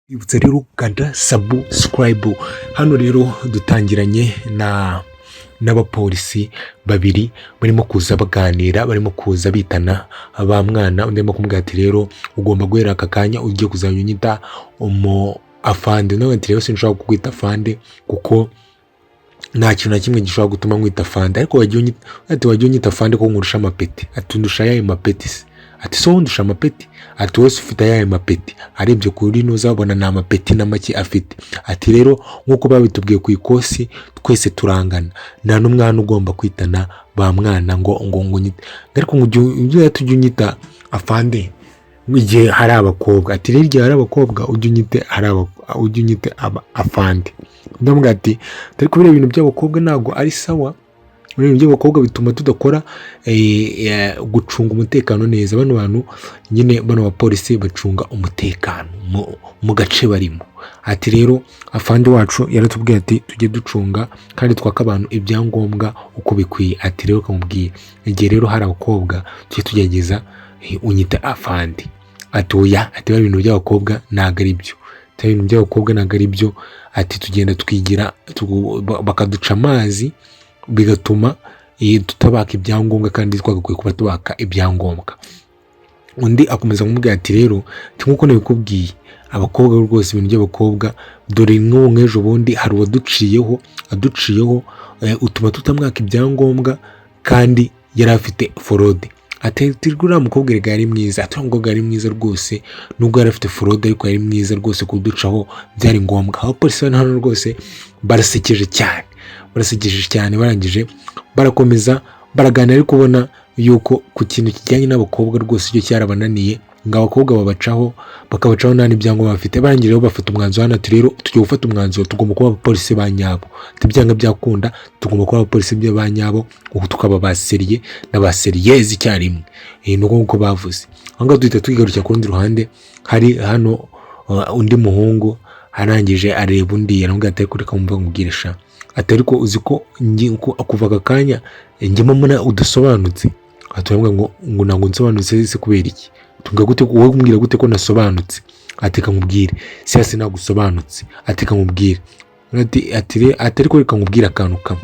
Ibutsa rero kanda subscribe. Hano rero dutangiranye n'abapolisi babiri barimo kuza baganira, barimo kuza bitana ba mwana. Undi arimo kumubwira ati rero ugomba guhera aka kanya ugiye kuzajya unyita afande. Nawe ati rero sinshobora kukwita afande kuko nta kintu na kimwe gishobora gutuma nkwita afande, ariko wagiye unyita afande ko nkurusha amapeti. Ati ndusha ayahe mapeti se? Ati so ndusha amapeti? Ati wese ufite ayahe mapeti? Arebye kuri ntuzabona ni amapeti na make afite. Ati rero nk'uko babitubwiye ku ikosi twese turangana, nta n'umwana ugomba kwitana ba mwana ngo nyite. Ariko ujye unyita afande igihe hari abakobwa. Ati rero igihe hari abakobwa ujye unyite afande. Ndamubwira ati tari kubera ibintu by'abakobwa ntabwo ari sawa. Ibintu by'abakobwa bituma tudakora gucunga umutekano neza. Bano bantu nyine, bano bapolisi bacunga umutekano mu gace barimo. Ati rero afande wacu yaratubwiye ati tujye ducunga kandi twaka abantu ibyangombwa uko bikwiye. Ati rero kamubwiye igihe rero hari abakobwa tujye tugerageza unyita afande. Ati oya, ati ibintu by'abakobwa ntabwo ari byo. Ibintu by'abakobwa ntabwo ari byo. Ati tugenda twigira bakaduca amazi bigatuma tutabaka ibyangombwa kandi twagakwiye kuba tubaka ibyangombwa. Undi akomeza kumubwira ati rero nk'uko nabikubwiye abakobwa rwose, ibintu by'abakobwa dore nk'ejo bundi hari uwaduciyeho utuma tutamwaka ibyangombwa kandi yari afite forode. Ati uriya mukobwa rega yari mwiza. Ati umukobwa yari mwiza rwose nubwo yari afite forode, ariko yari mwiza rwose kuducaho byari ngombwa. Abapolisi hano rwose barasekeje cyane, barangije barakomeza baraganira, ariko ubona yuko ku kintu kijyanye n'abakobwa rwose icyo cyarabananiye, ngo abakobwa bakabacaho nta n'ibyangombwa bafite. Barangije rero bafata umwanzuro hano ati rero tugiye gufata umwanzuro, tugomba kuba abapolisi ba nyabo. Byanga byakunda tugomba kuba abapolisi ba nyabo, ubu tukaba baseriye n'abaseriyezi icyarimwe. Ni uko nguko bavuze. Aho ngaho duhita twigarukira ku rundi ruhande. Hari hano undi muhungu arangije areba undi, aramubwira ati ariko reka mumva nkubwire sha. Ati ariko uzi ko kuva aka kanya njyemo mbona udasobanutse. Ati ngo ntabwo nsobanutse se kubera iki? Wowe umbwira gute ko nasobanutse? Ati kamubwire siyasi ntabwo usobanutse. Ati kamubwire ati ariko reka nkubwire akantu kamwe.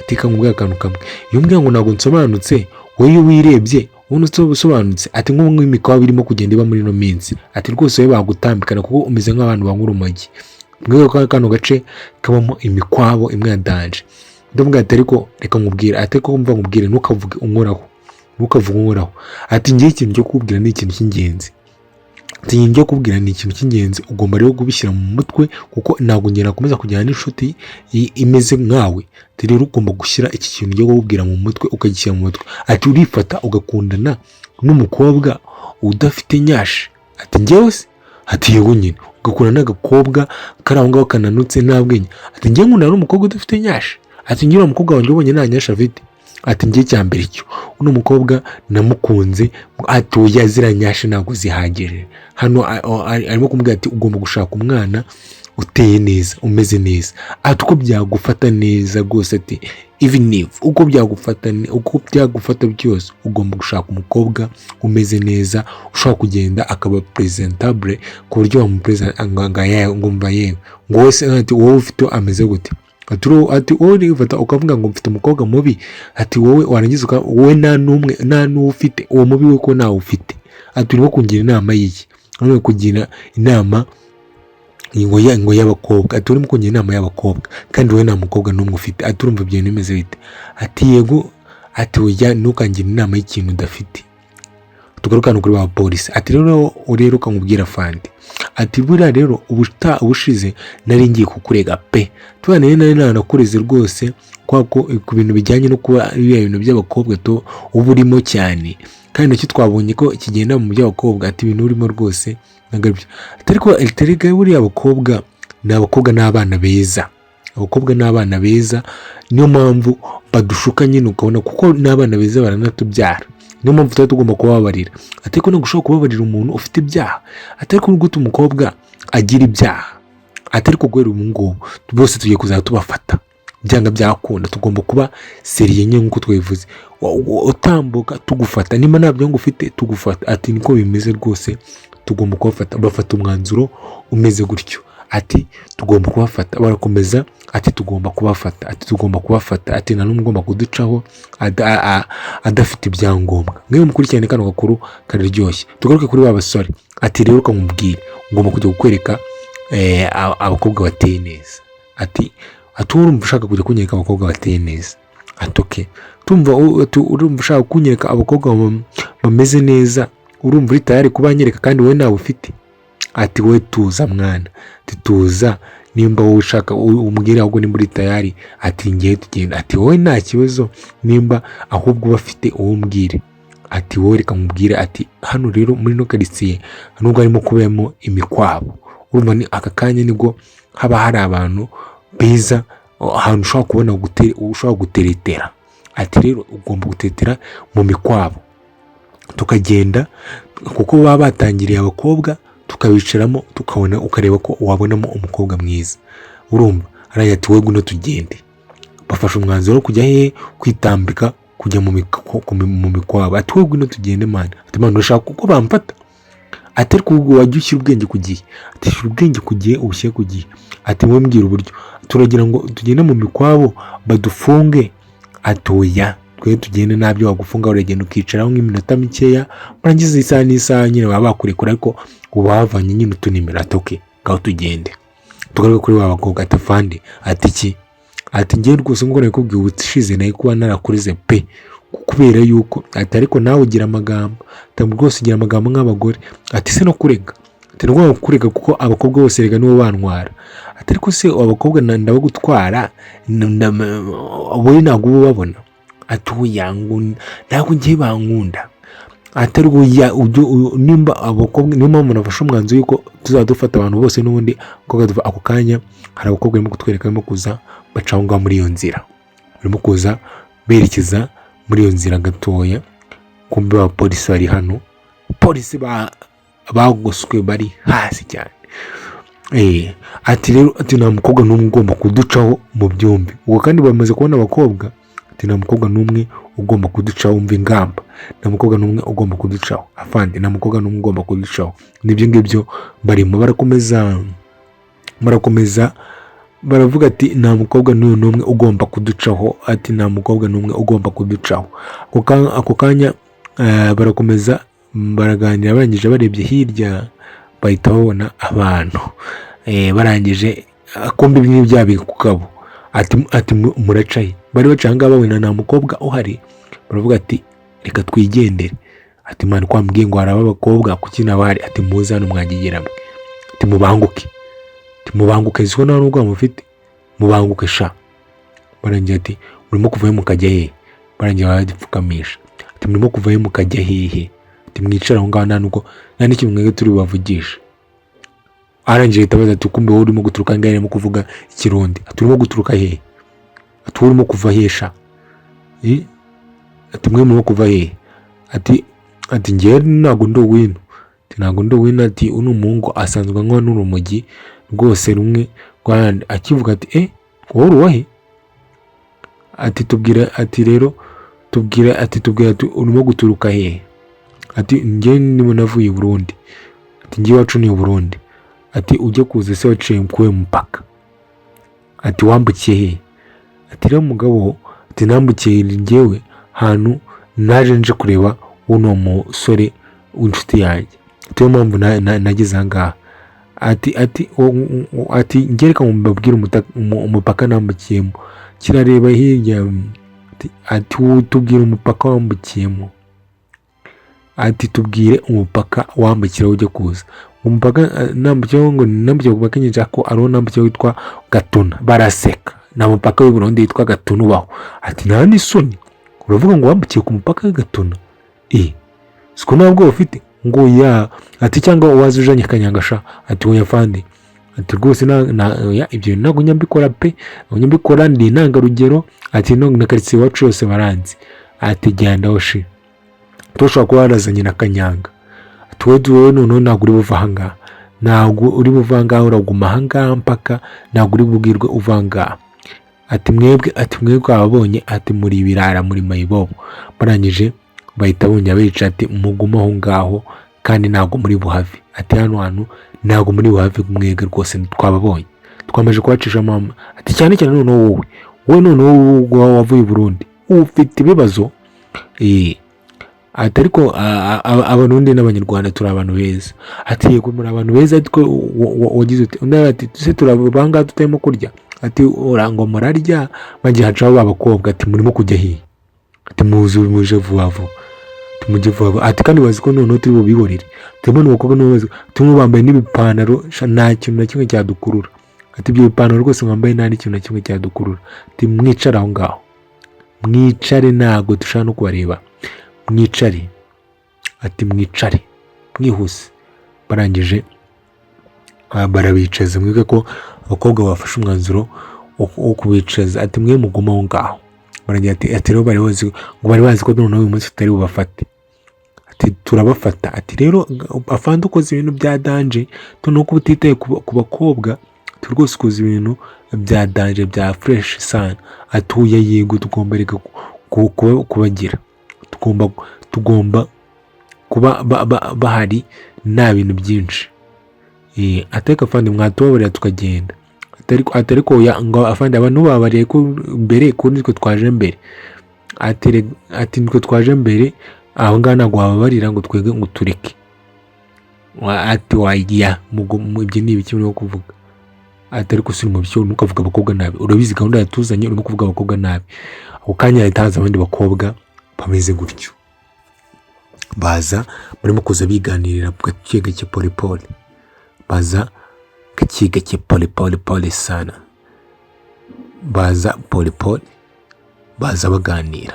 Ati kamubwire akantu kamwe, iyo umbwira ngo ntabwo nsobanutse wowe iyo wirebye ubona usobanutse. Ati nk'imikwa birimo kugenda iba muri ino minsi. Ati rwose wowe bagutambikana kuko umeze nk'abantu banywa urumogi. Mwebwe kano gace kabamo imikwabo imwe ya danje. Ndamubwira ati ariko reka nkubwire. Ati ko mva nkubwire ntukavuge unkoraho. Ati ngiye ikintu cyo kubwira ni ikintu cy'ingenzi. Ati ngiye kubwira ni ikintu cy'ingenzi, ugomba rero kubishyira mu mutwe kuko ntabwo ngenda nakomeza kujyana n'inshuti imeze nkawe. Ati rero ugomba gushyira iki kintu cyo kubwira mu mutwe, ukagishyira mu mutwe. Ati urifata ugakundana n'umukobwa udafite nyashi. Ati njyewe se? Ati yego nyine ugakundana n'agakobwa kari aho ngaho kananutse nta bwenge. Ati njyewe nkundana n'umukobwa udafite nyashi. Ati njyewe umukobwa wanjye ubonye nta nyashi afite. Ati njye cyambere cyo uno mukobwa namukunze. Ati oya zira nyashi ntabwo zihagije. Hano arimo kumubwira ati ugomba gushaka umwana uteye neza, umeze neza. Ati uko byagufata neza rwose, ati even if uko byagufata byose ugomba gushaka umukobwa umeze neza, ushobora kugenda akaba presentable ku buryo wamupresenta ngumva yewe ngo wese. Ati wowe ufite ameze gute? Ati wowe nifata ukavuga ngo mfite umukobwa mubi. Ati wowe warangiza wowe nta n'uwo ufite, uwo mubi we ko ntawe ufite. Ati urimo kungira inama y'iki? Urimo kugira inama ngo y'abakobwa. Ati urimo kungira inama y'abakobwa kandi wowe nta mukobwa n'umwe ufite. Ati urumva ibyo bintu bimeze bite? Ati yego. Ati oya ntukangira inama y'ikintu udafite. Tugarukana kuri ba polisi. Ati rero ukamubwira afande. Ati buriya rero ubushize nari ngiye kukurega pe. Tubane nari nanakureze rwose ku bintu bijyanye no kuba ibintu by'abakobwa to uba urimo cyane, kandi nacyo twabonye ko kigenda mu by'abakobwa. Ati ibintu urimo rwose nagabyo. Ati ariko erega buriya abakobwa n'abana beza. Abakobwa n'abana beza niyo mpamvu badushuka nyine, ukabona kuko n'abana beza baranatubyara. Niyo mpamvu tuba tugomba kubabarira. Ati ko ntagushobora kubabarira umuntu ufite ibyaha. Ati ariko gute umukobwa agira ibyaha? Ati ariko guhera ubu ngubu bose tugiye kuzajya tubafata byanga byakunda. Tugomba kuba seriye nyine nk'uko twabivuze, utambuka tugufata, niba nta byangombwa ufite tugufata. Ati niko bimeze rwose, tugomba kubafata. Bafata umwanzuro umeze gutyo, ati tugomba kubafata. Barakomeza ati tugomba kubafata, ati tugomba kubafata, ati nta n'umwe ugomba kuducaho adafite ibyangombwa. Mwe mukurikirane kano gakuru kararyoshye. Tugaruke kuri ba basore, ati rero ukamubwira ugomba kujya kukwereka abakobwa bateye neza. Ati urumva ushaka kujya kunyereka abakobwa bateye neza? Ati okay. Urumva ushaka kunyereka abakobwa bameze neza? Urumva uri tayari kubanyereka kandi wowe nawe ufite? Ati wowe tuza mwana, ati tuza, nimba wowe ushaka umbwira ahubwo nimba uri tayari, ati ngiye tugenda. Ati wowe nta kibazo, nimba ahubwo bafite uwo mbwire. Ati wowe reka mubwire, ati hano rero muri no quartier nubwo harimo kubemo imikwabo, urumva ni aka kanya nibwo haba hari abantu beza, ahantu ushobora kubona ushobora guteretera. Ati rero ugomba gutetera mu mikwabo, tukagenda kuko baba batangiriye abakobwa, tukabicaramo tukabona, ukareba ko wabonamo umukobwa mwiza. Urumva araye ati wowe guno tugende. Bafashe umwanzuro wo kujya kwitambika kujya mu mikwabo. Ati wowe guno tugende mana. Ati mana urashaka kuko bamfata? Ati ariko wajya ushyira ubwenge ku gihe. Ati shyira ubwenge ku gihe, ubushyire ku gihe. Ati wowe mbwira uburyo, turagira ngo tugende mu mikwabo badufunge? Ati oya, twe tugende nabyo wagufunga, uragenda ukicaraho nk'iminota mikeya, murangiza isaha n'isaha nyine baba bakurekura, ariko uba wavanye nyine utunimero. Ati okay, ngaho tugende. Tugaruke kuri wa bakobwa. Ati fande, ati iki? Ati ngiye rwose ngo nakubwiye ubushize nayo kuba narakurize pe, kubera yuko ati ariko nawe ugira amagambo. Ati rwose ugira amagambo nk'abagore. Ati se no kurega? Ati ndwara kurega kuko abakobwa bose rega nibo bantwara. Ati ariko se abakobwa ndabagutwara wowe ntabwo uba ubabona? Ati uyangu ntabwo ngiye bankunda. Ati ariko nimba abakobwa, niyo mpamvu nafashe umwanzuro yuko tuzadufata abantu bose n'ubundi ako kanya hari abakobwa barimo kutwereka, barimo kuza bacaho ngaho muri iyo nzira, barimo kuza berekeza muri iyo nzira gatoya. Kumbe abapolisi bari hano, polisi bagoswe bari hasi cyane. Ati rero ati nta mukobwa n'umwe ugomba kuducaho mu byumbi. Ubwo kandi bamaze kubona abakobwa, ati nta mukobwa n'umwe ugomba kuducaho, umva ingamba, nta mukobwa n'umwe ugomba kuducaho. Afande, nta mukobwa n'umwe ugomba kuducaho. Nibyo ngibyo barimo barakomeza baravuga ati nta mukobwa n'umwe ugomba kuducaho. Ati nta mukobwa n'umwe ugomba kuducaho. Ako kanya barakomeza baraganira, barangije barebye hirya bahita babona abantu. Barangije kumbe bimwe byabika ku kabo. Ati muracaye. Bari bacanga babona nta mukobwa uhari, baravuga ati reka twigendere. Ati man kwambwiye ngo hari abakobwa kuki nabari? Ati muze hano mwagigeramwe. Ati mubanguke ziko nta nubwo mufite, mubanguke sha. Barangiye ati murimo kuvayo mukajya hehe? Barangiye barapfukamisha. Ati murimo kuvayo mukajya hehe? Ati mwicara aho ngaho nta n'ikimwe mwebwe turi bubavugisha. Arangije itabaza ati kumbe wowe urimo guturuka ngahe mu kuvuga ikirundi? Ati urimo guturuka hehe? Ati urimo kuva hesha? Ati mwe murimo kuva hehe? Ati ngiye ntago ndi uwino. Ati ntago ndi uwino. Ati uno umuhungu asanzwe anywa n'urumogi rwose rumwe rwandi. Akivuga ati wowe uwahe? Ati tubwira, ati rero tubwira, ati urimo guturuka hehe? Ati ngiye ndimo navuye i Burundi. Ati ngiye iwacu ni Burundi. Ati ujye kuza se waciye kuwe mupaka? Ati wambukiye hehe? Ati rero mugabo, ati nambukiye njyewe hantu naje nje kureba uno musore w'inshuti yanjye. Ati yo mpamvu nageze aha ngaha. Ati ngereka mubabwire umupaka nambukiyemo, kirareba hirya. Ati tubwire umupaka wambukiyemo. Ati tubwire umupaka wambukira ujye kuza. Umupaka nambukiraho ngo nambukira ku mupaka nyinshi ko ariho nambukira witwa Gatuna. Baraseka. Na mupaka w'i Burundi witwa Gatuna ubaho. Ati nta n'isoni uravuga ngo wambukiye ku mupaka w'i Gatuna? Siko ntabwo ufite ngo ya? Ati cyangwa waza ujanye Kanyangasha? Ati oya fande. Ati rwose ibyo ntabwo nyambikora pe, nyambikora ndi intangarugero. Ati no na quartier wacu yose baranzi. Ati genda oshi tushobora kuba warazanye na Kanyanga. Ati wowe none ntabwo uri buva aha ngaha, ntabwo uri buva aha ngaha, uraguma aha ngaha mpaka, ntabwo uri bubwirwe uva aha ngaha. Ati mwebwe ababonye, ati muri ibirara muri mayibobo. Barangije bahita bongera bica ati mugume aho ngaho kandi ntabwo muri buhave, ati hano hantu ntabwo muri buhave mwege rwose twababonye, twamaze kubacisha mama, ati cyane cyane noneho wowe noneho wavuye i Burundi ufite ibibazo. Ati ariko Abarundi n'Abanyarwanda turi abantu beza, ati yego muri abantu beza, ariko wagize uti undi ati se turabanga tutarimo kurya, ati urangwa murarya, bagiye hacaho abakobwa, ati murimo kujya hiye, ati muje vuba vuba, tumujye vuba, ati kandi bazi ko noneho turi bubihorere, tubona abakobwa n'abazi tumwe bambaye n'ibipantaro nta kintu na kimwe cyadukurura, ati ibyo bipantaro rwose mwambaye nta n'ikintu na kimwe cyadukurura, ati mwicara aho ngaho, mwicare ntabwo dushaka no kubareba, mwicare, ati mwicare mwihuse. Barangije barabicaza, mwige ko abakobwa bafashe umwanzuro wo kubicaza, ati mwe muguma aho ngaho. Barangira ati rero bari bazi ko noneho uyu munsi tutari bubafate, ati turabafata, ati rero afande ukoze ibintu bya danje, noneho ko utitaye ku bakobwa, rwose ukoze ibintu bya danje bya fresh sana, atuye yego tugomba reka kubagira, tugomba kuba bahari nta bintu byinshi. Ateka afande mwatubabarira tukagenda, ariko ngo afande abantu babariye ko mbere ko nitwe twaje mbere, ati nitwe twaje mbere, aho ngaho ntabwo wababarira ngo twege ngo tureke, ati wajya ibyo ni ibiki urimo kuvuga, ati ariko si mu byo nukavuga abakobwa nabi, urabizi gahunda yatuzanye urimo kuvuga abakobwa nabi. Ako kanya yahita haza abandi bakobwa bameze gutyo, baza barimo kuza biganirira ku gake gake polipoli, baza gake gake polipoli sana, baza polipoli, baza baganira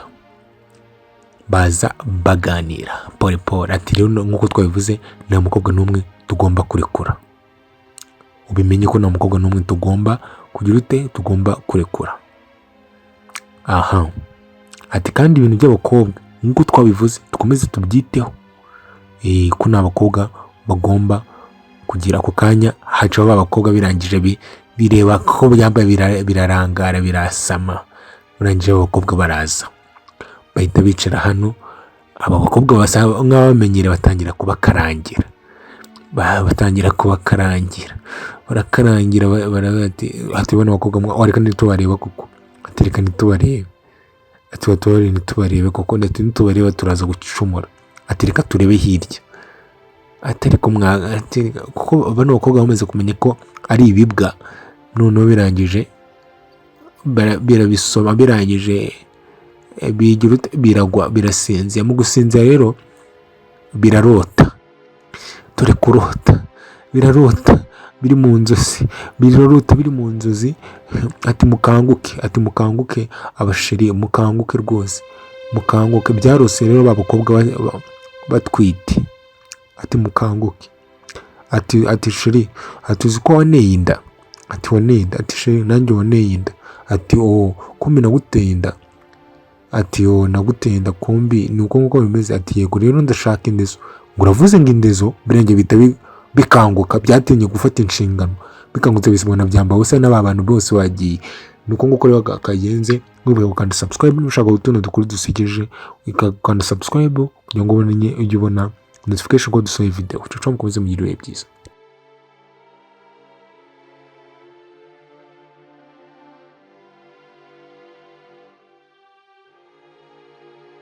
polipoli. Ati rero nk'uko twabivuze nta mukobwa n'umwe tugomba kurekura, ubimenye ko nta mukobwa n'umwe tugomba kugira ute, tugomba kurekura. Aha, ati kandi ibintu by'abakobwa nk'uko twabivuze dukomeze tubyiteho, ko nta bakobwa bagomba kugira. Ako kanya hacaho abakobwa birangije bireba ko byambaye birarangara birasama, birangije abakobwa baraza bahita bicara hano, aba bakobwa basa nk'abamenyere batangira kubakarangira, barakarangira ati bano bakobwa wareka ntitubareba kuko, ati reka ntitubarebe, ati batubarire ntitubarebe kuko ntitubareba turaza gucumura, ati reka turebe hirya, ati ariko kuko bano bakobwa bamaze kumenya ko ari ibibwa, noneho birangije birabisoma, birangije biragwa, birasinzira. Mu gusinzira rero birarota, dore kurota, birarota biri mu nzozi, biri mu nzozi. Ati mukanguke abasheri, mukanguke rwose, mukanguke. Byarose rero babakobwa batwite, ati mukanguke, ati sheri, ati uzi ko waneye inda, ati waneye inda, ati sheri nanjye waneye inda, ati kumbi naguteye inda, ati naguteye inda kumbi ni uko nguko bimeze, ati yego rero ndashaka indezo. Ngo uravuze ngo indezo, birenge bita bikanguka, byatinye gufata inshingano, bikangutse bisibona byamba ubusa n'aba bantu bose wagiye. Nuko nguko rero kagenze, mwibuke gukanda subscribe nushaka utuntu dukuru dusekeje, ukanda subscribe kugira ngo ujye ubona notification ko dusohoye video. Mukomeze mugire ibihe byiza.